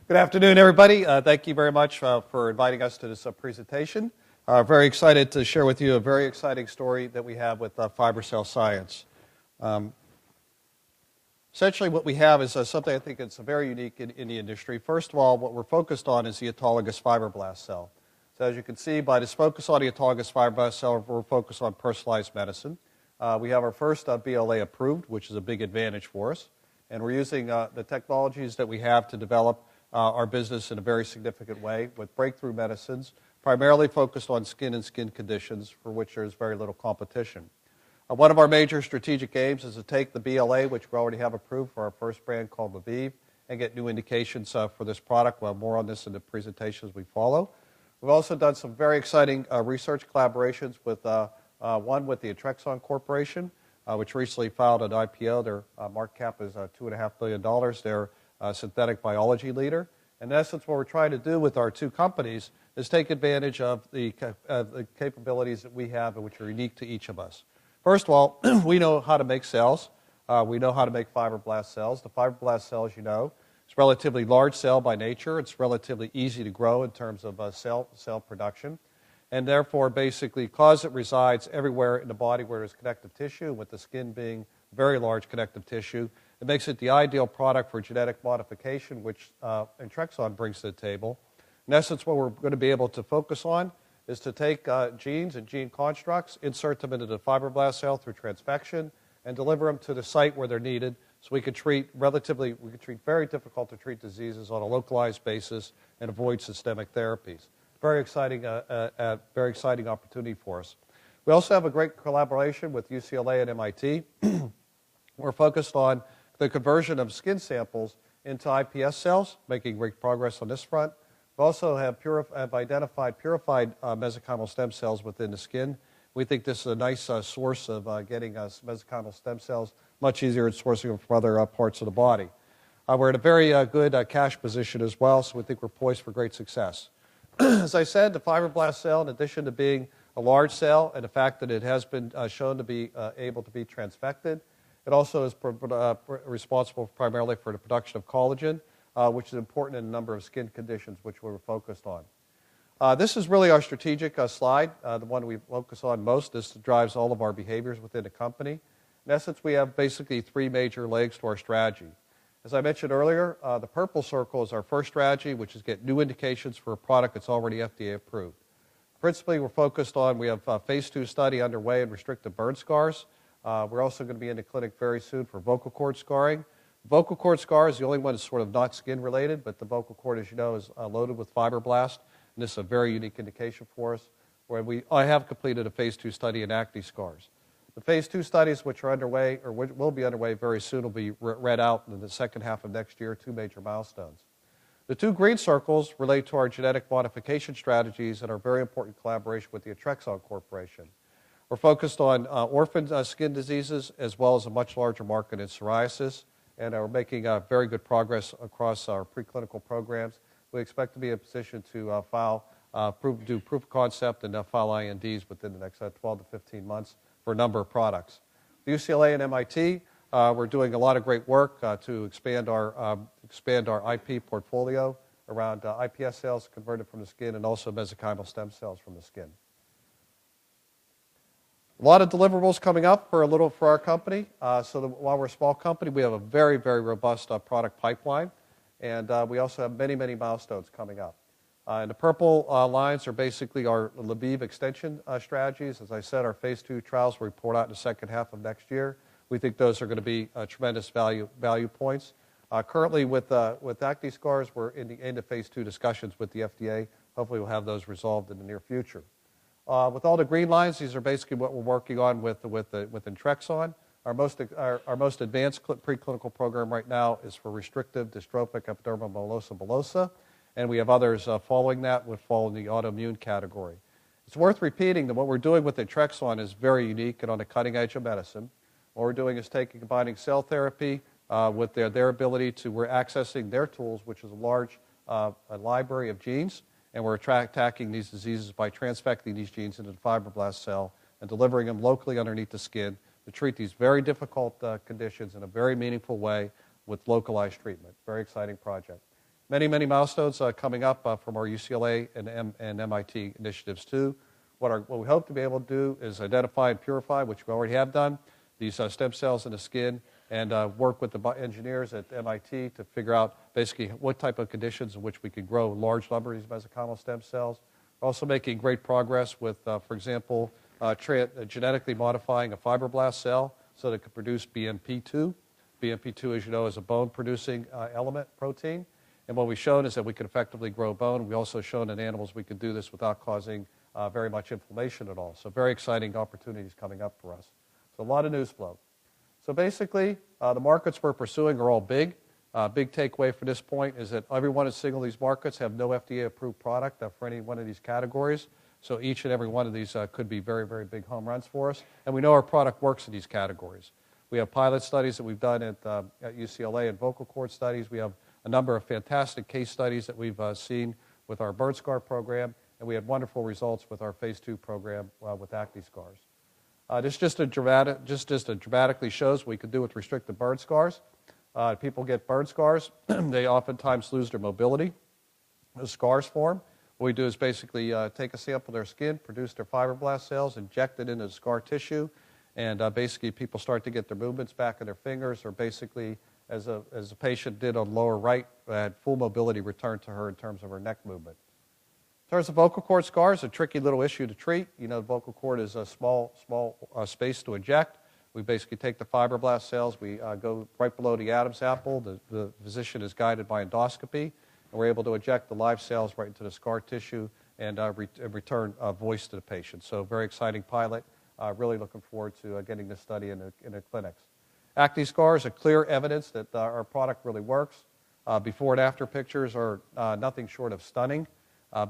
Good afternoon, everybody. Thank you very much for inviting us to this presentation. Very excited to share with you a very exciting story that we have with Fibrocell Science. Essentially what we have is something I think that's very unique in the industry. First of all, what we're focused on is the autologous fibroblast cell. So as you can see, by this focus on the autologous fibroblast cell, we're focused on personalized medicine. We have our first BLA approved, which is a big advantage for us. And we're using the technologies that we have to develop our business in a very significant way with breakthrough medicines, primarily focused on skin and skin conditions for which there's very little competition. One of our major strategic aims is to take the BLA, which we already have approved for our first brand called LAVIV, and get new indications for this product. We'll have more on this in the presentations we follow. We've also done some very exciting research collaborations with one with the Atrexon Corporation, which recently filed an IPO. Their market cap is $2.5 billion. They're a synthetic biology leader. In essence, what we're trying to do with our two companies is take advantage of the capabilities that we have and which are unique to each of us. First of all, we know how to make cells. We know how to make fibroblast cells. The fibroblast cell, as you know, is a relatively large cell by nature. It's relatively easy to grow in terms of cell production. And therefore, basically, because it resides everywhere in the body where there's connective tissue, with the skin being very large connective tissue, it makes it the ideal product for genetic modification, which Atrexon brings to the table. In essence, what we're going to be able to focus on is to take genes and gene constructs, insert them into the fibroblast cell through transfection, and deliver them to the site where they're needed so we could treat very difficult to treat diseases on a localized basis and avoid systemic therapies. Very exciting opportunity for us. We also have a great collaboration with UCLA and MIT. We're focused on the conversion of skin samples into iPS cells, making great progress on this front. We also have identified purified mesenchymal stem cells within the skin. We think this is a nice source of getting mesenchymal stem cells, much easier at sourcing them from other parts of the body. We're in a very good cash position as well, so we think we're poised for great success. As I said, the fibroblast cell, in addition to being a large cell and the fact that it has been shown to be able to be transfected, it also is responsible primarily for the production of collagen, which is important in a number of skin conditions which we're focused on. This is really our strategic slide, the one we focus on most. This drives all of our behaviors within the company. In essence, we have basically three major legs to our strategy. As I mentioned earlier, the purple circle is our first strategy, which is get new indications for a product that's already FDA approved. Principally, we're focused on, we have a phase 2 study underway in restrictive burn scars. We're also going to be in the clinic very soon for vocal cord scarring. Vocal cord scar is the only one that's sort of not skin related, but the vocal cord, as you know, is loaded with fibroblast, and this is a very unique indication for us, where I have completed a phase 2 study in acne scars. The phase 2 studies, which are underway, or will be underway very soon, will be read out in the second half of next year, two major milestones. The two green circles relate to our genetic modification strategies and our very important collaboration with the Atrexon Corporation. We're focused on orphan skin diseases as well as a much larger market in psoriasis, and are making very good progress across our preclinical programs. We expect to be in a position to do proof of concept and file INDs within the next 12 to 15 months for a number of products. The UCLA and MIT, we're doing a lot of great work to expand our IP portfolio around iPS cells converted from the skin and also mesenchymal stem cells from the skin. A lot of deliverables coming up for our company. While we're a small company, we have a very, very robust product pipeline, and we also have many, many milestones coming up. And the purple lines are basically our LAVIV extension strategies. As I said, our phase 2 trials will report out in the second half of next year. We think those are going to be tremendous value points. Currently, with acne scars, we're in the end of phase 2 discussions with the FDA. Hopefully, we'll have those resolved in the near future. With all the green lines, these are basically what we're working on with Atrexon. Our most advanced preclinical program right now is for restrictive dystrophic epidermolysis bullosa, and we have others following that would fall in the autoimmune category. It's worth repeating that what we're doing with Atrexon is very unique and on the cutting edge of medicine. What we're doing is combining cell therapy with their ability to, we're accessing their tools, which is a large library of genes, and we're attacking these diseases by transfecting these genes into the fibroblast cell and delivering them locally underneath the skin to treat these very difficult conditions in a very meaningful way with localized treatment. Very exciting project. Many, many milestones coming up from our UCLA and MIT initiatives too. What we hope to be able to do is identify and purify, which we already have done, these stem cells in the skin, and work with the engineers at MIT to figure out basically what type of conditions in which we can grow large numbers of these mesenchymal stem cells. We're also making great progress with, for example, genetically modifying a fibroblast cell so that it can produce BMP2. BMP2, as you know, is a bone-producing element protein. And what we've shown is that we can effectively grow bone. We've also shown in animals we can do this without causing very much inflammation at all. So very exciting opportunities coming up for us. So a lot of news flow. So basically, the markets we're pursuing are all big. Big takeaway for this point is that every one single of these markets have no FDA-approved product for any one of these categories. So each and every one of these could be very, very big home runs for us. And we know our product works in these categories. We have pilot studies that we've done at UCLA and vocal cord studies. We have a number of fantastic case studies that we've seen with our burn scar program. And we had wonderful results with our phase 2 program with acne scars. This just dramatically shows what we could do with restrictive burn scars. People get burn scars. They oftentimes lose their mobility. Those scars form. What we do is basically take a sample of their skin, produce their fibroblast cells, inject it into the scar tissue, and basically people start to get their movements back in their fingers, or basically, as a patient did on the lower right, had full mobility returned to her in terms of her neck movement. In terms of vocal cord scars, a tricky little issue to treat. You know, the vocal cord is a small space to inject. We basically take the fibroblast cells, we go right below the Adam's apple. The physician is guided by endoscopy, and we're able to inject the live cells right into the scar tissue and return voice to the patient. So very exciting pilot. Really looking forward to getting this study in the clinics. Acne scars are clear evidence that our product really works. Before and after pictures are nothing short of stunning.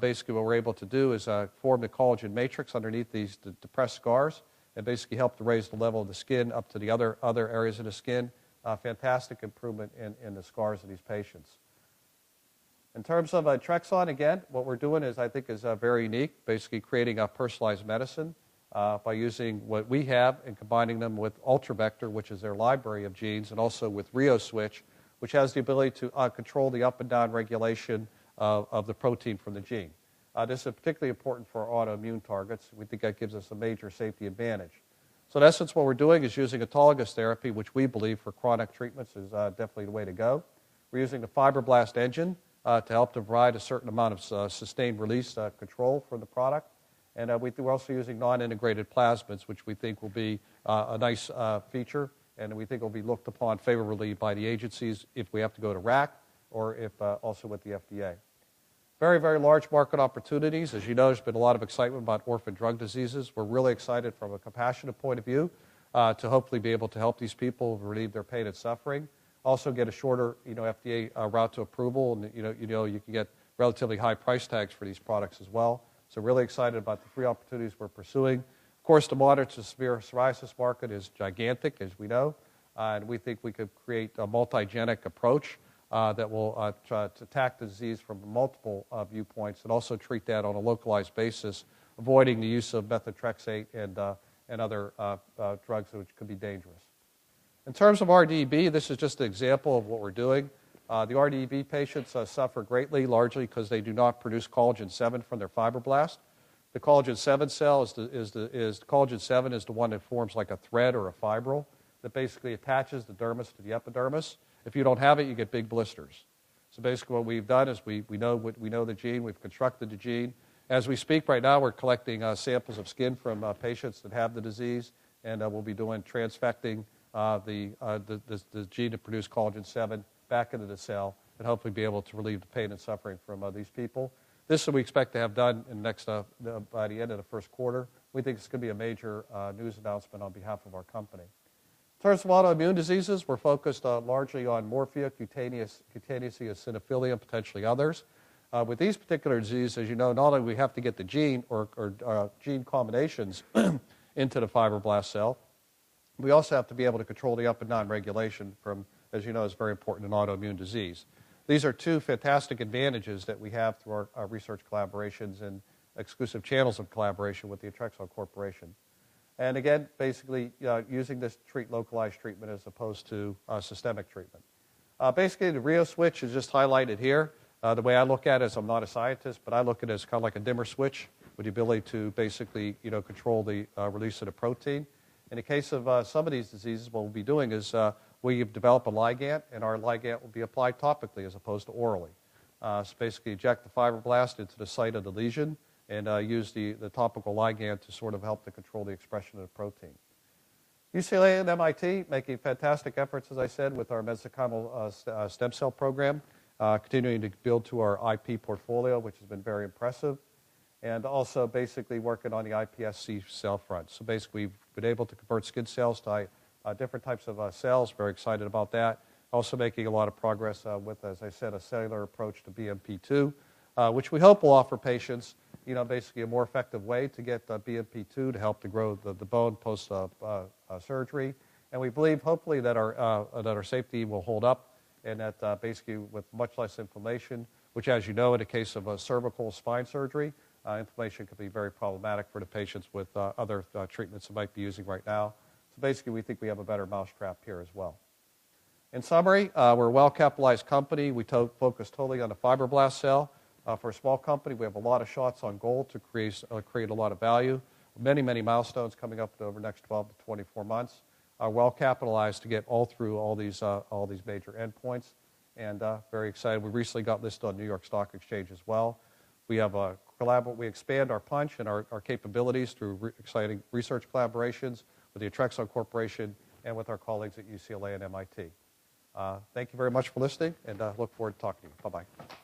Basically, what we're able to do is form the collagen matrix underneath these depressed scars and basically help to raise the level of the skin up to the other areas of the skin. Fantastic improvement in the scars of these patients. In terms of Trexon, again, what we're doing is, I think, is very unique, basically creating a personalized medicine by using what we have and combining them with Ultravector, which is their library of genes, and also with RioSwitch, which has the ability to control the up and down regulation of the protein from the gene. This is particularly important for autoimmune targets. We think that gives us a major safety advantage. So in essence, what we're doing is using autologous therapy, which we believe for chronic treatments is definitely the way to go. We're using the Fibroblast engine to help to provide a certain amount of sustained release control for the product. And we're also using non-integrated plasmids, which we think will be a nice feature, and we think will be looked upon favorably by the agencies if we have to go to RAC or if also with the FDA. Very, very large market opportunities. As you know, there's been a lot of excitement about orphan drug diseases. We're really excited from a compassionate point of view to hopefully be able to help these people relieve their pain and suffering. Also get a shorter, FDA route to approval, and you can get relatively high price tags for these products as well. So really excited about the 3 opportunities we're pursuing. Of course, the moderate to severe psoriasis market is gigantic, as we know, and we think we could create a multigenic approach that will try to attack the disease from multiple viewpoints and also treat that on a localized basis, avoiding the use of methotrexate and other drugs which could be dangerous. In terms of RDEB, this is just an example of what we're doing. The RDEB patients suffer greatly, largely because they do not produce collagen 7 from their fibroblast. The collagen 7 cell collagen 7 is the one that forms like a thread or a fibril that basically attaches the dermis to the epidermis. If you don't have it, you get big blisters. So basically what we've done is we know the gene, we've constructed the gene. As we speak right now, we're collecting samples of skin from patients that have the disease, and we'll be doing transfecting the gene to produce collagen 7 back into the cell and hopefully be able to relieve the pain and suffering from these people. This we expect to have done in by the end of the first quarter. We think it's going to be a major news announcement on behalf of our company. In terms of autoimmune diseases, we're focused largely on morphea, cutaneous eosinophilia, and potentially others. With these particular diseases, as you know, not only do we have to get the gene or gene combinations into the fibroblast cell, we also have to be able to control the up and down regulation from, as you know, is very important in autoimmune disease. These are 2 fantastic advantages that we have through our research collaborations and exclusive channels of collaboration with the Trexon Corporation. And again, basically using this localized treatment as opposed to systemic treatment. Basically, the RioSwitch is just highlighted here. The way I look at it is I'm not a scientist, but I look at it as kind of like a dimmer switch with the ability to basically control the release of the protein. In the case of some of these diseases, what we'll be doing is we develop a ligand, and our ligand will be applied topically as opposed to orally. So basically inject the fibroblast into the site of the lesion and use the topical ligand to sort of help to control the expression of the protein. UCLA and MIT making fantastic efforts, as I said, with our mesenchymal stem cell program, continuing to build to our IP portfolio, which has been very impressive, and also basically working on the iPSC cell front. So basically, we've been able to convert skin cells to different types of cells. Very excited about that. Also making a lot of progress with, as I said, a cellular approach to BMP2, which we hope will offer patients, basically a more effective way to get BMP2 to help to grow the bone post surgery. And we believe, hopefully, that our safety will hold up, and that basically with much less inflammation, which, as you know, in the case of cervical spine surgery, inflammation can be very problematic for the patients with other treatments they might be using right now. So basically, we think we have a better mousetrap here as well. In summary, we're a well-capitalized company. We focus totally on the fibroblast cell. For a small company, we have a lot of shots on goal to create a lot of value. Many, many milestones coming up over the next 12 to 24 months. Well-capitalized to get through all these major endpoints, and very excited. We recently got listed on New York Stock Exchange as well. We have we expand our punch and our capabilities through exciting research collaborations with the Atrexon Corporation and with our colleagues at UCLA and MIT. Thank you very much for listening, and look forward to talking to you. Bye-bye.